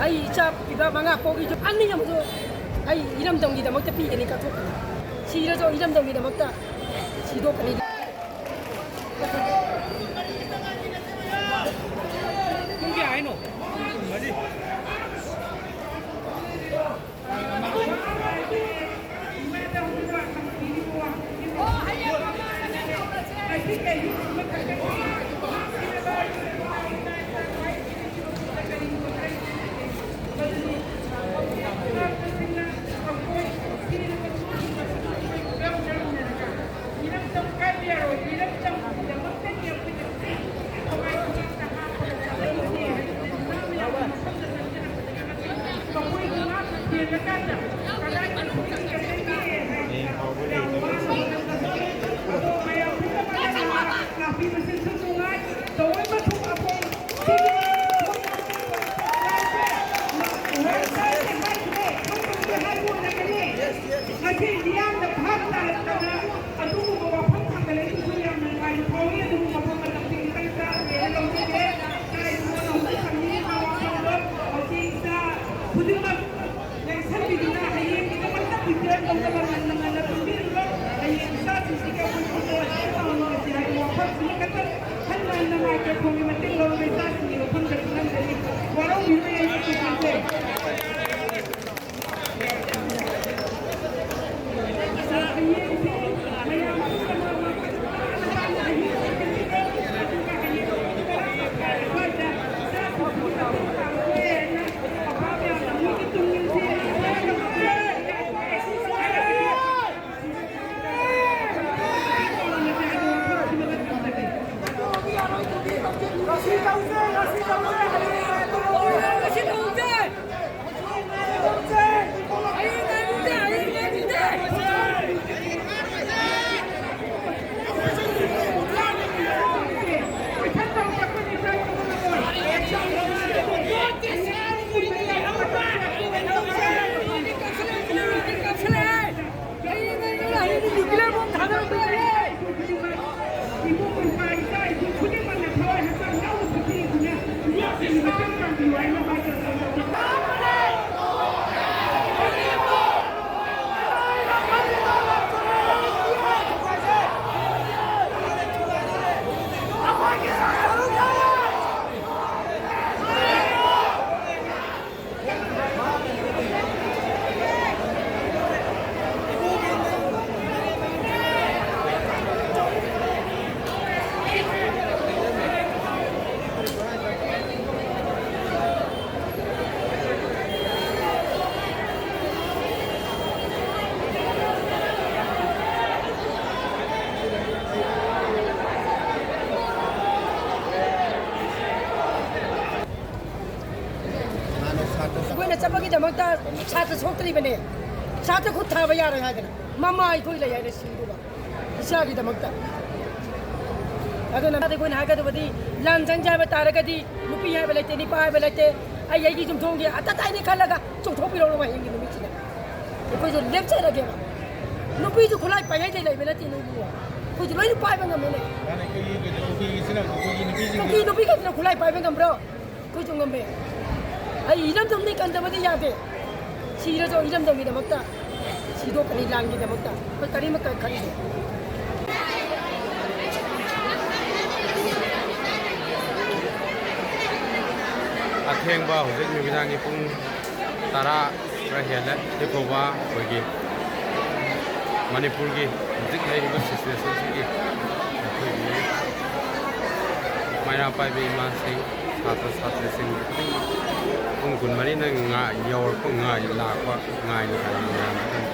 ꯑꯩ ꯏꯆꯥ ꯄꯤꯕ 5 ꯄꯣꯛꯏꯁꯨ ꯑꯅꯤꯃꯁꯨ ꯑꯩ ꯏꯔꯝꯗꯝꯒꯤꯗꯃꯛꯇ ꯄꯤꯒꯅꯤ ꯀꯠꯊꯣꯛꯀꯅꯤ ꯁꯤꯔꯁꯨ ꯏꯔꯝꯗꯝꯒꯤꯗꯃꯛꯇ ꯁꯤꯗꯣꯛꯀꯅꯤ ꯄꯨꯡ ꯀꯌꯥ ꯍꯥꯏꯅꯣ? ꯃꯔꯤ. ꯆꯠꯄꯒꯤꯗꯃꯛꯇ ꯁꯥꯇ꯭ꯔ ꯁꯣꯛꯇ꯭ꯔꯤꯕꯅꯦ ꯁꯥꯇ꯭ꯔ ꯈꯨꯠ ꯊꯥꯕ ꯌꯥꯔꯣꯏ ꯍꯥꯏꯗꯅ ꯃꯃꯥ ꯑꯩꯈꯣꯏ ꯂꯩ ꯍꯥꯏꯅ ꯁꯤꯡꯗꯨꯕ ꯏꯁꯥꯒꯤꯗꯃꯛꯇ ꯑꯗꯨꯅ ꯑꯩꯈꯣꯏꯅ ꯍꯥꯏꯒꯗꯕꯗꯤ ꯂꯥꯟ ꯖꯪ ꯍꯥꯏꯕ ꯇꯥꯔꯒꯗꯤ ꯅꯨꯄꯤ ꯍꯥꯏꯕ ꯂꯩꯇꯦ ꯅꯤꯄꯥ ꯍꯥꯏꯕ ꯂꯩꯇꯦ ꯑꯩꯒꯤ ꯌꯨꯝꯊꯣꯡꯒꯤ ꯑꯇꯇꯥꯏꯅꯤ ꯈꯜꯂꯒ ꯆꯣꯡꯊꯣꯛꯄꯤꯔꯛꯑꯣ ꯍꯌꯦꯡꯒꯤ ꯅꯨꯃꯤꯠꯁꯤꯗ ꯑꯩꯈꯣꯏꯁꯨ ꯂꯦꯞꯆꯔꯒꯦꯕ ꯅꯨꯄꯤꯁꯨ ꯈꯨꯠꯂꯥꯏ ꯄꯥꯏꯍꯩꯗꯩ ꯂꯩꯕ ꯅꯠꯇꯦ ꯅꯣꯏꯕꯨ ꯑꯩꯈꯣꯏꯁꯨ ꯂꯣꯏꯅ ꯄꯥꯏꯕ ꯉꯝꯃꯦꯅꯦ ꯅꯨꯄꯤ ꯈꯛꯇꯅ ꯈꯨꯠꯂꯥꯏ ꯄꯥꯏꯕ ꯉꯝꯕ꯭ꯔꯣ ꯑꯩꯈꯣꯏꯁꯨ ꯉꯝꯃꯦ ꯑꯩ 이름dom니 깐다버디 야돼 시려서 이름dom이다먹다 시도까지 랑기다먹다 그 다리먹다 가리죠 ꯑꯊꯦꯡꯕ ꯍꯧꯖꯤꯛ ꯅꯨꯃꯤꯗꯥꯡꯒꯤ ꯄꯨꯡ 10 ꯈꯔ ꯍꯦꯜꯂꯦ ꯁꯤꯐꯥꯎꯕ ꯑꯩꯈꯣꯏꯒꯤ ꯃꯅꯤꯄꯨꯔꯒꯤ ꯍꯧꯖꯤꯛ ꯂꯩꯔꯤꯕ ꯁꯤꯆꯨꯋꯦꯁꯟꯁꯤꯒꯤ ꯑꯩꯈꯣꯏꯒꯤ ꯃꯩꯔꯥ ꯄꯥꯏꯕ ꯏꯃꯥꯁꯤꯡ ꯁꯥꯇ꯭ꯔ ꯁꯥꯇ꯭ꯔꯤꯁꯤꯡ ꯈꯨꯗꯤꯡꯃꯛ ꯄꯨꯡ 24ꯅ ꯌꯧꯔꯛꯄ ꯂꯥꯛꯄ ꯉꯥꯏꯅ ꯍꯥꯏꯕ ꯃꯌꯥꯝ